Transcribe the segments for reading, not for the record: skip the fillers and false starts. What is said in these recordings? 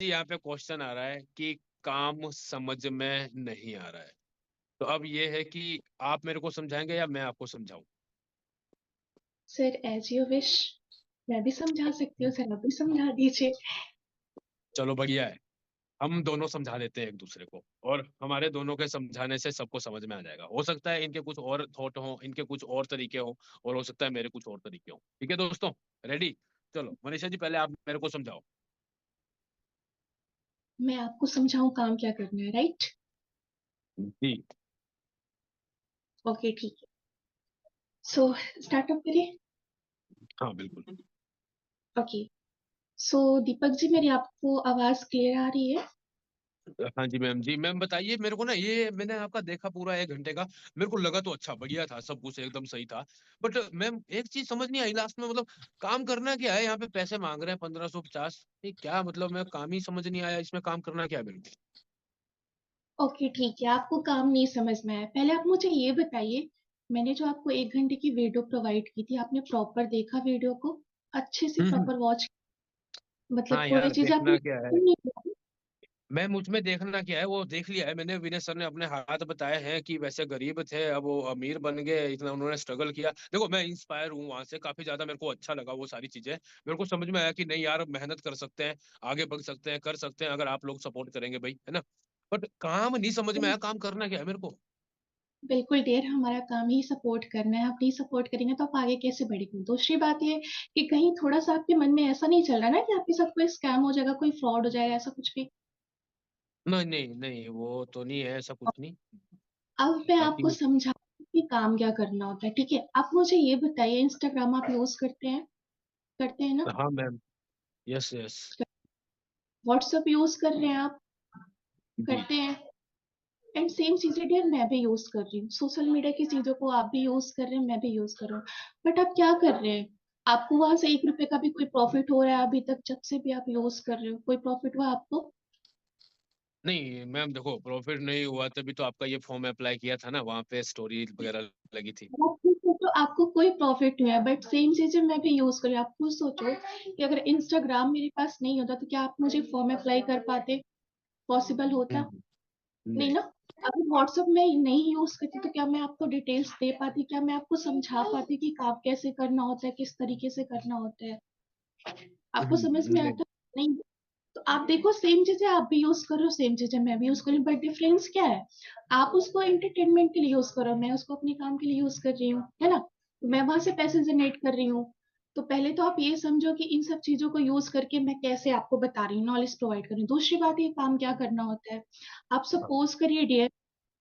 जी, यहाँ पे क्वेश्चन आ रहा है कि काम समझ में नहीं आ रहा है। तो अब ये है कि आप मेरे को समझाएंगे या मैं आपको समझाऊं? Sir as you wish. मैं भी समझा सकती हूँ सर, आप भी समझा दीजिए। चलो बढ़िया है। हम दोनों समझा देते हैं एक दूसरे को, और हमारे दोनों के समझाने से सबको समझ में आ जाएगा। हो सकता है इनके कुछ और थॉट हो, इनके कुछ और तरीके हो, और हो सकता है मेरे कुछ और तरीके हो। ठीक है दोस्तों, रेडी? चलो मनीषा जी, पहले आप मेरे को समझाओ। मैं आपको समझाऊं काम क्या करना है, राइट? जी। ओके ठीक है। सो स्टार्टअप करें। हाँ बिल्कुल। ओके। सो दीपक जी, मेरी आपको आवाज क्लियर आ रही है? हाँ जी मैम, जी मैम बताइए मेरे को ना, ये मैंने आपका देखा पूरा 1 घंटे का। मेरे को लगा तो अच्छा बढ़िया था, सब कुछ एकदम सही था। बट मैम एक चीज समझ नहीं आई लास्ट में, मतलब काम करना क्या है? यहाँ पे पैसे मांग रहे हैं 1550। ये क्या मतलब? मैं काम ही समझ नहीं आया, इसमें काम करना क्या है मेरे को? ओके ठीक है, आपको काम नहीं समझ में आया। पहले आप मुझे ये बताइए, मैंने जो आपको 1 घंटे की वीडियो प्रोवाइड की थी, आपने प्रॉपर देखा वीडियो को? अच्छे से हम्म। Proper watch? मतलब हाँ कोई यार, चीज देखना आपने क्या है? नहीं किया? मैम मुझमें देखना क्या है, वो देख लिया है मैंने। विनय सर ने अपने हाथ बताए हैं कि वैसे गरीब थे, अब वो अमीर बन गए, इतना उन्होंने स्ट्रगल किया। देखो मैं इंस्पायर हूँ वहां से, काफी ज्यादा मेरे को अच्छा लगा वो सारी चीजें। मेरे को समझ में आया कि नहीं यार, मेहनत कर सकते हैं, आगे बढ़ सकते हैं, कर सकते हैं, अगर आप लोग सपोर्ट करेंगे भाई, है ना? बट काम नहीं समझ में आया, काम करना क्या है मेरे को? बिल्कुल डियर, हमारा काम ही सपोर्ट करना है। आप नहीं सपोर्ट करेंगे तो आप आगे कैसे बढ़ेंगे? दूसरी बात ये कि कहीं थोड़ा सा आपके मन में ऐसा नहीं चल रहा ना कि आपके साथ कोई स्कैम हो जाएगा, कोई फ्रॉड हो जाएगा, ऐसा कुछ भी? नहीं नहीं नहीं, वो तो नहीं है, ऐसा कुछ नहीं। अब मैं आपको बाकी समझा कि काम क्या करना होता है, ठीक है? आप मुझे ये बताइए, इंस्टाग्राम आप यूज करते हैं? करते हैं ना? हाँ ma'am. Yes yes. WhatsApp use कर रहे हैं आप? जी। करते हैं। एंड सेम चीजें डियर मैं भी यूज कर रही हूँ, सोशल मीडिया की चीजों को आप भी यूज कर रहे हैं, मैं भी यूज कर रहा हूँ। बट आप क्या कर रहे हैं? आपको वहां से 1 रुपए का भी कोई प्रॉफिट हो रहा है अभी तक? जब से भी आप यूज कर रहे हो, कोई प्रॉफिट हुआ आपको? नहीं मैम देखो, प्रॉफिट नहीं हुआ तभी तो आपका ये फॉर्म अप्लाई किया था ना, वहाँ पे स्टोरी वगैरह लगी थी। तो आपको कोई प्रॉफिट नहीं है, बट सेम चीजें मैं भी यूज कर रही हूँ। आप खुद सोचो कि अगर इंस्टाग्राम मेरे पास नहीं होता तो क्या आप मुझे फॉर्म अप्लाई कर पाते? पॉसिबल होता? हम्म। नहीं नहीं। ना। अगर व्हाट्सएप में नहीं यूज करती तो क्या मैं आपको डिटेल्स दे पाती? क्या मैं आपको समझा पाती कि काम कैसे करना होता है, किस तरीके से करना होता है? आपको समझ में नहीं। आता? नहीं। तो आप देखो, सेम चीजें आप भी यूज कर रहे हो, सेम चीजें मैं भी यूज कर रही हूँ, बट डिफरेंस क्या है? आप उसको एंटरटेनमेंट के लिए यूज करो, मैं उसको अपने काम के लिए यूज कर रही हूँ, है ना? तो मैं वहां से पैसे जनरेट कर रही हूँ। तो पहले तो आप ये समझो कि इन सब चीजों को यूज करके मैं कैसे आपको बता रही हूँ, नॉलेज प्रोवाइड कर रही हूँ। दूसरी बात, ये काम क्या करना होता है? आप हाँ। सपोज करिए डियर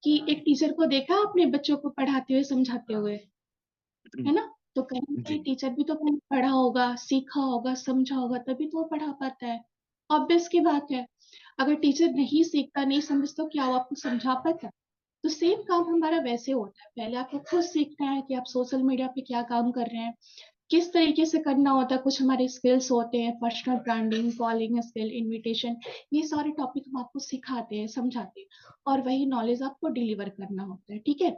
कि एक टीचर को देखा आपने बच्चों को पढ़ाते हुए, समझाते हुए, है ना? तो कहीं ना कहीं जी। टीचर भी तो पहले पढ़ा होगा, सीखा होगा, समझा होगा, तभी तो वो पढ़ा पाता है। ऑब्वियस की बात है। अगर टीचर नहीं सीखता, नहीं समझता, तो क्या वो आपको समझा पाता? तो सेम काम हमारा वैसे होता है, पहले आपको खुद सीखना है कि आप सोशल मीडिया पे क्या काम कर रहे हैं, किस तरीके से करना होता है। कुछ हमारे स्किल्स होते हैं, personal branding, calling skill, invitation, ये सारे टॉपिक हम आपको सिखाते हैं, समझाते हैं, और वही नॉलेज आपको डिलीवर करना होता है, ठीक है?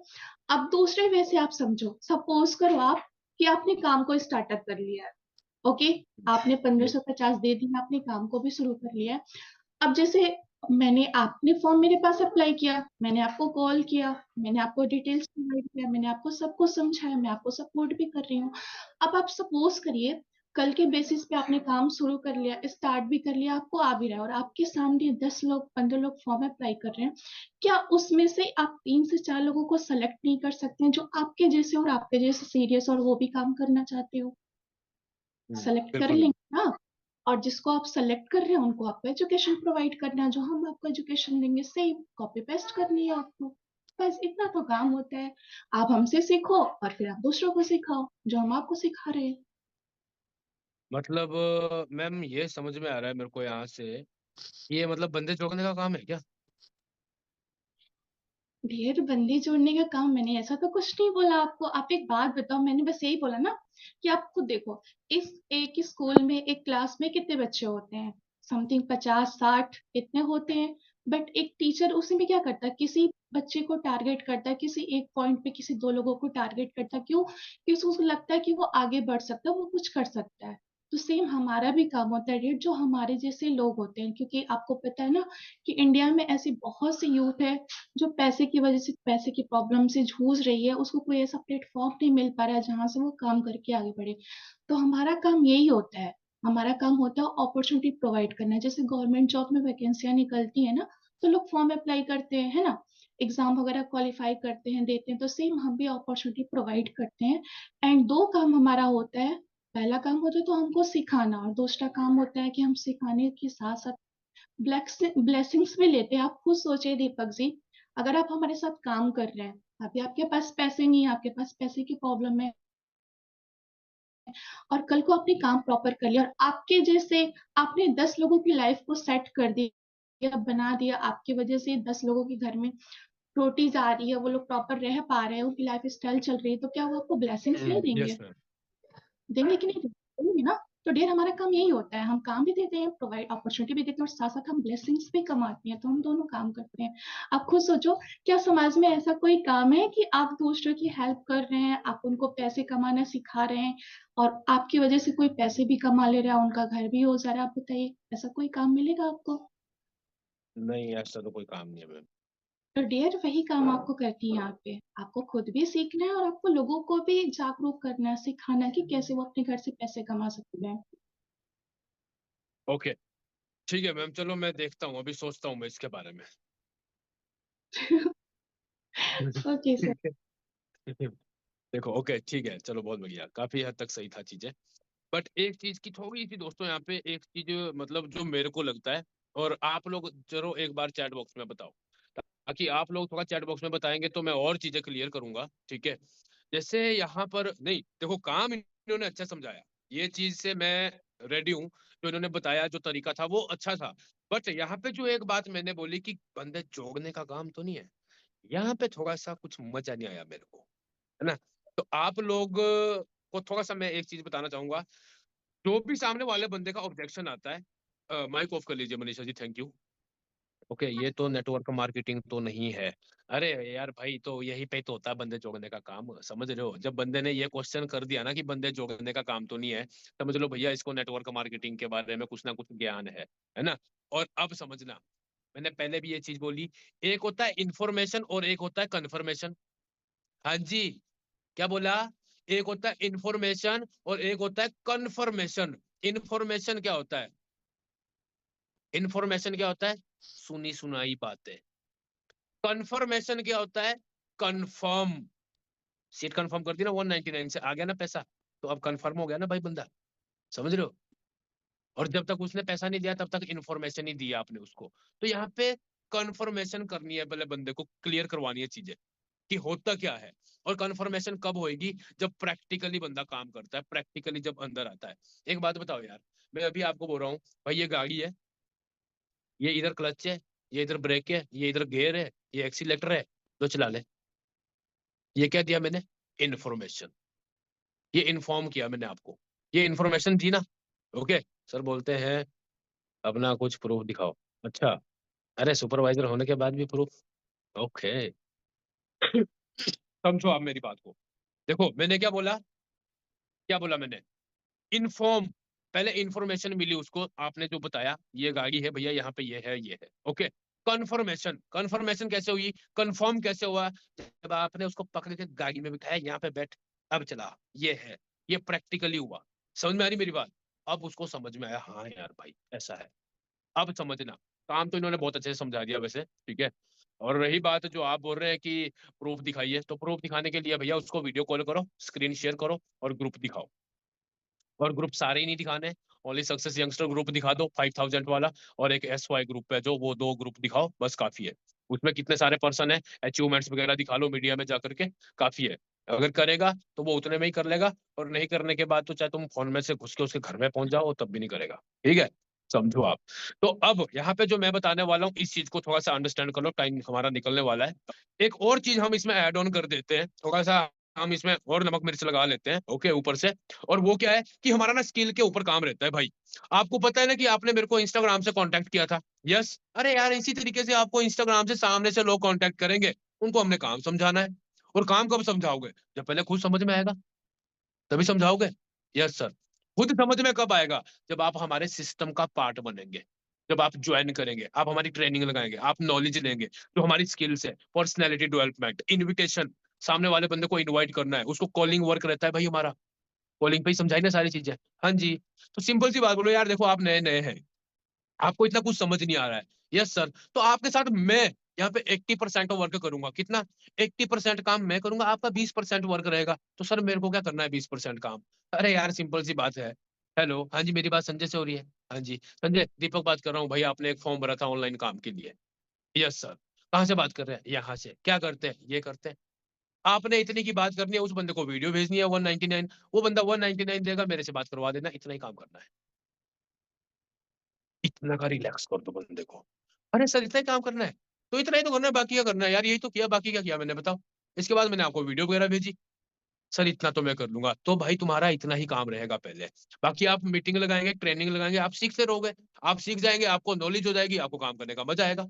अब दूसरे वे से आप समझो, सपोज करो आप कि आपने काम को स्टार्टअप कर लिया है। ओके। आपने पंद्रह यस। सौ पचास दे दी, आपने काम को भी शुरू कर लिया है। अब जैसे मैंने, आपने फॉर्म मेरे पास अप्लाई किया, मैंने आपको कॉल किया, मैंने आपको डिटेल्स प्रोवाइड किया, मैंने आपको सब कुछ समझाया, मैं आपको सपोर्ट भी कर रही हूँ। अब आप सपोज करिए, कल के बेसिस पे आपने काम शुरू कर लिया, स्टार्ट भी कर लिया, आपको आ भी रहा है, और आपके सामने 10 लोग, 15 लोग फॉर्म अप्लाई कर रहे हैं। क्या उसमें से आप 3 से 4 लोगों को सेलेक्ट नहीं कर सकते हैं, जो आपके जैसे और आपके जैसे सीरियस और वो भी काम करना चाहते हो? सेलेक्ट कर बिल्कुल। लेंगे ना। और जिसको आप सेलेक्ट कर रहे हैं उनको आपको एजुकेशन प्रोवाइड करना है, जो हम आपको एजुकेशन देंगे सेम कॉपी पेस्ट करनी है आपको। बस इतना तो काम होता है। आप हमसे सीखो और फिर आप दूसरों को सिखाओ जो हम आपको सिखा रहे हैं। मतलब मैम ये समझ में आ रहा है मेरे को यहाँ से, ये मतलब बंदे जोड़ने का काम है क्या? ढेर बंदी जोड़ने का काम? मैंने ऐसा तो कुछ नहीं बोला आपको। आप एक बात बताओ, मैंने बस यही बोला ना कि आप खुद देखो, इस एक स्कूल में, एक क्लास में कितने बच्चे होते हैं? समथिंग 50-60 इतने होते हैं। बट एक टीचर उसमें क्या करता है? किसी बच्चे को टारगेट करता है, किसी एक पॉइंट पे किसी 2 लोगों को टारगेट करता है। क्यों? क्योंकि उसको लगता है कि वो आगे बढ़ सकता है, वो कुछ कर सकता है। तो सेम हमारा भी काम होता है डेट, जो हमारे जैसे लोग होते हैं, क्योंकि आपको पता है ना कि इंडिया में ऐसी बहुत सी यूथ है जो पैसे की वजह से, पैसे की प्रॉब्लम से जूझ रही है, उसको कोई ऐसा प्लेटफॉर्म नहीं मिल पा रहा है जहां से वो काम करके आगे बढ़े। तो हमारा काम यही होता है, हमारा काम होता है अपॉर्चुनिटी प्रोवाइड करना। जैसे गवर्नमेंट जॉब में वैकेंसियां निकलती है ना, तो लोग फॉर्म अप्लाई करते हैं, है ना, एग्जाम वगैरह क्वालिफाई करते हैं, देते हैं। तो सेम हम भी अपॉर्चुनिटी प्रोवाइड करते हैं। एंड दो काम हमारा होता है, पहला काम होता है तो हमको सिखाना, और दूसरा काम होता है कि हम सिखाने के साथ साथ ब्लेसिंग्स भी लेते हैं। आप खुद सोचिए दीपक जी, अगर आप हमारे साथ काम कर रहे हैं, अभी आपके पास पैसे नहीं है, आपके पास पैसे की प्रॉब्लम है, और कल को आपने काम प्रॉपर कर लिया और आपके जैसे आपने 10 लोगों की लाइफ को सेट कर दिया, बना दिया, आपकी वजह से 10 लोगों के घर में रोटी जा रही है, वो लोग प्रॉपर रह पा रहे हैं, उनकी लाइफ स्टाइल चल रही है, तो क्या वो आपको ब्लेसिंग्स नहीं यस देंगे? मैम। देंगे कि नहीं देंगे ना? तो डियर हमारा काम यही होता है, हम काम भी देते हैं, प्रोवाइड अपॉर्चुनिटी भी देते हैं, और साथ साथ हम ब्लेसिंग्स भी कमाते हैं, तो हम दोनों काम करते हैं। आप खुद सोचो, क्या समाज में ऐसा कोई काम है कि आप दूसरों की हेल्प कर रहे हैं, आप उनको पैसे कमाना सिखा रहे हैं, और आपकी वजह से कोई पैसे भी कमा ले रहा है, उनका घर भी हो जा रहा है? आप बताइए, ऐसा कोई काम मिलेगा आपको? नहीं, ऐसा तो कोई काम नहीं है मैम। तो डियर वही काम आपको करती है यहाँ पे, आपको खुद भी सीखना है और आपको लोगों को भी जागरूक करना है, सिखाना है कि कैसे वो अपने घर से पैसे कमा सकते हैं। ओके, ठीक है मैम, चलो मैं देखता हूँ, अभी सोचता हूँ मैं इसके बारे में। Okay sir. ठीक है। देखो, ओके ठीक है, चलो बहुत बढ़िया, काफी हद तक सही था चीजें। बट एक चीज की थोड़ी सी दोस्तों, यहाँ पे एक चीज मतलब जो मेरे को लगता है, और आप लोग जरूर एक बार चैट बॉक्स में बताओ, ताकि आप लोग थोड़ा चैट बॉक्स में बताएंगे तो मैं और चीजें क्लियर करूंगा, ठीक है। जैसे यहाँ पर नहीं, देखो काम इन्होंने अच्छा समझाया, ये चीज से मैं रेडी हूँ, जो इन्होंने बताया जो तरीका था वो अच्छा था। बट यहाँ पे जो एक बात मैंने बोली कि बंदे जोड़ने का काम तो नहीं है, यहाँ पे थोड़ा सा कुछ मजा नहीं आया मेरे को, है ना। तो आप लोग को थोड़ा सा मैं एक चीज बताना चाहूंगा, जो भी सामने वाले बंदे का ऑब्जेक्शन आता है, माइक ऑफ कर लीजिए Manisha ji, thank you. Okay, ये तो नेटवर्क मार्केटिंग तो नहीं है। अरे यार भाई, तो यही पे तो होता है बंदे जोड़ने का काम, समझ रहे हो। जब बंदे ने ये क्वेश्चन कर दिया ना कि बंदे जोड़ने का काम तो नहीं है, समझ लो भैया इसको नेटवर्क मार्केटिंग के बारे में कुछ ना कुछ ज्ञान है ना। और अब समझना, मैंने पहले भी ये चीज बोली, एक होता है इंफॉर्मेशन और एक होता है कन्फर्मेशन। हाँ जी, क्या बोला? एक होता है इंफॉर्मेशन और एक होता है कन्फर्मेशन। इंफॉर्मेशन क्या होता है? इंफॉर्मेशन क्या होता है? सुनी सुनाई बातें। कंफर्मेशन क्या होता है? कंफर्म। सीट कंफर्म कर दी ना, 199 से आ गया ना पैसा, तो अब कंफर्म हो गया ना भाई बंदा, समझ रहे हो। और जब तक उसने पैसा नहीं दिया तब तक इन्फॉर्मेशन ही दी आपने उसको। तो यहाँ पे कंफर्मेशन करनी है, पहले बंदे को क्लियर करवानी है चीजें कि होता क्या है। और कंफर्मेशन कब होएगी? जब प्रैक्टिकली बंदा काम करता है, प्रैक्टिकली जब अंदर आता है। एक बात बताओ यार, मैं अभी आपको बोल रहा हूँ भाई ये गाड़ी है, ये इधर क्लच है, ये इधर ब्रेक है, ये इधर गियर है, ये एक्सीलेटर है, तो चला ले। ये क्या दिया मैंने? इन्फॉर्मेशन। ये इन्फॉर्म किया मैंने आपको, ये इन्फॉर्मेशन दी ना। ओके। सर बोलते हैं अपना कुछ प्रूफ दिखाओ। अच्छा, अरे सुपरवाइजर होने के बाद भी प्रूफ? ओके। समझो आप मेरी बात को। देखो मैंने क्या बोला, क्या बोला मैंने? इन्फॉर्म। पहले इन्फॉर्मेशन मिली उसको, आपने जो बताया ये गाड़ी है भैया, यहाँ पे ये है ये है, ओके। कंफर्मेशन, कंफर्मेशन कैसे हुई, कंफर्म कैसे हुआ? जब आपने उसको पकड़ के गाड़ी में बिठाया, यहाँ पे बैठ, अब चला, ये है, ये प्रैक्टिकली हुआ। समझ में आ रही मेरी बात? अब उसको समझ में आया, हाँ यार भाई ऐसा है। अब समझना, काम तो इन्होंने बहुत अच्छे से समझा दिया वैसे, ठीक है। और रही बात जो आप बोल रहे हैं कि प्रूफ दिखाइए, तो प्रूफ दिखाने के लिए भैया उसको वीडियो कॉल करो, स्क्रीन शेयर करो और ग्रुप दिखाओ। और ग्रुप सारे ही नहीं दिखाने, ओनली सक्सेस यंगस्टर ग्रुप दिखा दो 5000 वाला, और एक SY ग्रुप है जो, वो 2 ग्रुप दिखाओ, बस काफी है। उसमें कितने सारे पर्सन है, अचीवमेंट्स वगैरह दिखा लो मीडिया में जाकर के, काफी है। अगर करेगा तो वो उतने में ही कर लेगा, और नहीं करने के बाद तो चाहे तुम फोन में से घुस के उसके घर में पहुंच जाओ तब भी नहीं करेगा, ठीक है। समझो आप। तो अब यहाँ पे जो मैं बताने वाला हूँ, इस चीज को थोड़ा सा अंडरस्टैंड कर लो, टाइम हमारा निकलने वाला है। एक और चीज हम इसमें ऐड ऑन कर देते हैं थोड़ा सा, हम इसमें और नमक मिर्च लगा लेते हैं, ओके, ऊपर से। और वो क्या है कि हमारा ना स्किल के ऊपर काम रहता है भाई। आपको पता है ना कि आपने मेरे को इंस्टाग्राम से कांटेक्ट किया था, यस। अरे यार इसी तरीके से आपको इंस्टाग्राम से सामने से लोग कांटेक्ट करेंगे, उनको हमने काम समझाना है। और काम कब समझाओगे? जब पहले खुद समझ में आएगा, तभी समझाओगे। Yes sir. खुद समझ में कब आएगा? जब आप हमारे सिस्टम का पार्ट बनेंगे, जब आप ज्वाइन करेंगे, आप हमारी ट्रेनिंग लगाएंगे, आप नॉलेज लेंगे, जो हमारी स्किल्स है, पर्सनैलिटी डेवलपमेंट, इन्विटेशन, सामने वाले बंदे को इनवाइट करना है, उसको कॉलिंग वर्क रहता है भाई हमारा, कॉलिंग पे ही समझाई ना सारी चीजें। हाँ जी। तो सिंपल सी बात बोलो यार, देखो आप नए नए हैं, आपको इतना कुछ समझ नहीं आ रहा है। यस सर, तो आपके साथ मैं यहाँ पे 80% वर्क करूंगा। कितना? 80% काम मैं करूंगा, आपका 20% वर्क रहेगा। तो सर मेरे को क्या करना है 20% काम? अरे यार सिंपल सी बात है। हेलो, हाँ जी, मेरी बात संजय से हो रही है? हाँ जी संजय, दीपक बात कर रहा हूँ भाई, आपने एक फॉर्म भरा था ऑनलाइन काम के लिए। Yes sir. कहाँ से बात कर रहे हैं? यहाँ से। क्या करते हैं? ये करते हैं। आपने इतनी की बात करनी है, उस बंदे को वीडियो भेजनी है 199, वो बंदा 199 देगा, मेरे से बात करवा देना, इतना ही काम करना है। इतना का रिलैक्स कर दो बंदे को। अरे सर इतना ही काम करना है? तो इतना ही तो करना है, बाकी क्या करना है यार? यही तो किया, बाकी क्या किया मैंने बताओ? इसके बाद मैंने आपको वीडियो वगैरह भेजी। सर इतना तो मैं कर लूंगा। तो भाई तुम्हारा इतना ही काम रहेगा पहले। बाकी आप मीटिंग लगाएंगे, ट्रेनिंग लगाएंगे, आप सीखते रहोगे, आप सीख जाएंगे, आपको नॉलेज हो जाएगी, आपको काम करने का मजा आएगा।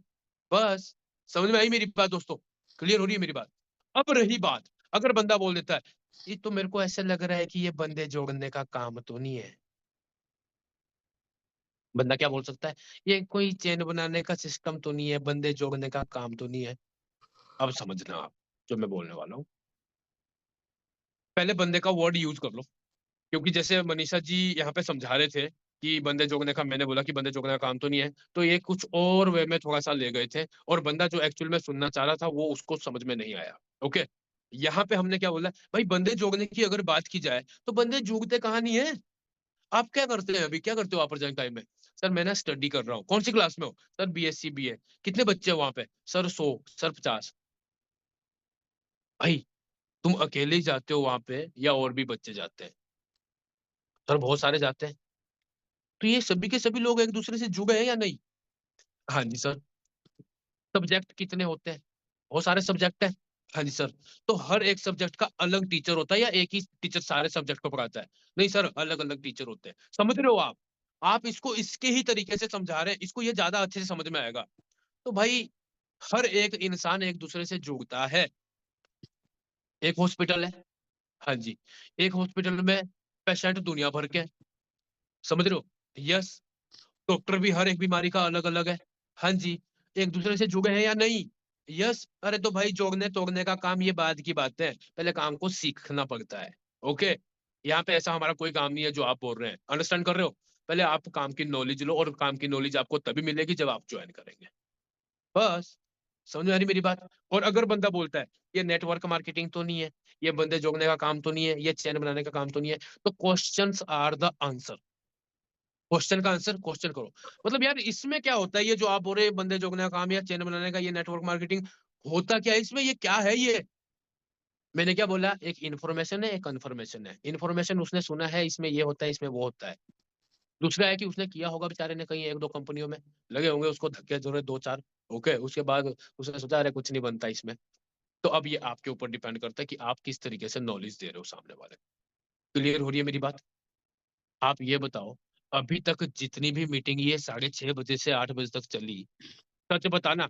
बस। समझ में आई मेरी बात दोस्तों? क्लियर हो रही है मेरी बात? अब रही बात, अगर बंदा बोल देता है ये तो मेरे को ऐसे लग रहा है कि ये बंदे जोड़ने का काम तो नहीं है। बंदा क्या बोल सकता है? ये कोई चेन बनाने का सिस्टम तो नहीं है, बंदे जोड़ने का काम तो नहीं है। अब समझना आप जो मैं बोलने वाला हूँ। पहले बंदे का वर्ड यूज कर लो, क्योंकि जैसे मनीषा जी यहाँ पे समझा रहे थे कि बंदे जोड़ने का, मैंने बोला कि बंदे जोड़ने का काम तो नहीं है, तो ये कुछ और वे में थोड़ा सा ले गए थे, और बंदा जो एक्चुअल में सुनना चाह रहा था वो उसको समझ में नहीं आया। ओके। यहाँ पे हमने क्या बोला भाई, बंदे जोड़ने की अगर बात की जाए तो बंदे जोड़ते कहाँ नहीं है। आप क्या करते हैं अभी, क्या करते हो आप प्रेजेंट टाइम में? सर मैं ना स्टडी कर रहा हूँ। कौन सी क्लास में हो? Sir BSc BA. कितने बच्चे हो वहां पे? सर 100। सर 50। भाई तुम अकेले ही जाते हो वहां पे या और भी बच्चे जाते हैं? सर बहुत सारे जाते हैं। तो ये सभी के सभी लोग एक दूसरे से जुड़े हैं या नहीं? हाँ जी सर। सब्जेक्ट कितने होते हैं? बहुत सारे सब्जेक्ट हैं। हाँ जी सर। तो हर एक सब्जेक्ट का अलग टीचर होता है या एक ही टीचर सारे सब्जेक्ट को पढ़ाता है? नहीं सर, अलग अलग टीचर होते हैं। समझ रहे हो आप इसको इसके ही तरीके से समझा रहे हैं, इसको ये ज्यादा अच्छे से समझ में आएगा। तो भाई हर एक इंसान एक दूसरे से जुड़ता है। एक हॉस्पिटल है। हाँ जी। एक हॉस्पिटल में पेशेंट दुनिया भर के हैं। समझ रहे हो? यस। डॉक्टर भी हर एक बीमारी का अलग अलग है। हाँ जी। एक दूसरे से जुड़े हैं या नहीं? यस। अरे तो भाई जोड़ने तोड़ने का काम ये बाद की बात है, पहले काम को सीखना पड़ता है। ओके। यहाँ पे ऐसा हमारा कोई काम नहीं है जो आप बोल रहे हैं, अंडरस्टैंड कर रहे हो? पहले आप काम की नॉलेज लो, और काम की नॉलेज आपको तभी मिलेगी जब आप ज्वाइन करेंगे। बस। समझ में आ रही मेरी बात? और अगर बंदा बोलता है ये नेटवर्क मार्केटिंग तो नहीं है, ये बंदे जोड़ने का काम तो नहीं है, ये चैन बनाने का काम तो नहीं है, तो questions are the answer. Question का आंसर क्वेश्चन करो। मतलब यार इसमें क्या होता है, ये जो आप बोल रहे हैं बंदे जोड़ने का काम या चैन बनाने का, ये नेटवर्क मार्केटिंग, होता क्या है इसमें, ये क्या है ये? मैंने क्या बोला? एक इन्फॉर्मेशन है, एक कन्फर्मेशन है। इन्फॉर्मेशन उसने सुना है इसमें ये होता है, इसमें वो होता है। दूसरा है कि उसने किया होगा बेचारे ने कहीं एक दो कंपनियों में, लगे होंगे उसको धक्के जरूरत दो चार। ओके, उसके बाद उसने सोचा अरे कुछ नहीं बनता इसमें। तो अब ये आपके ऊपर डिपेंड करता है कि आप किस तरीके से नॉलेज दे रहे हो सामने वाले को। क्लियर हो रही है मेरी बात? आप ये बताओ, अभी तक जितनी भी मीटिंग ये 6:30 बजे से 8 बजे तक चली, सच बताना,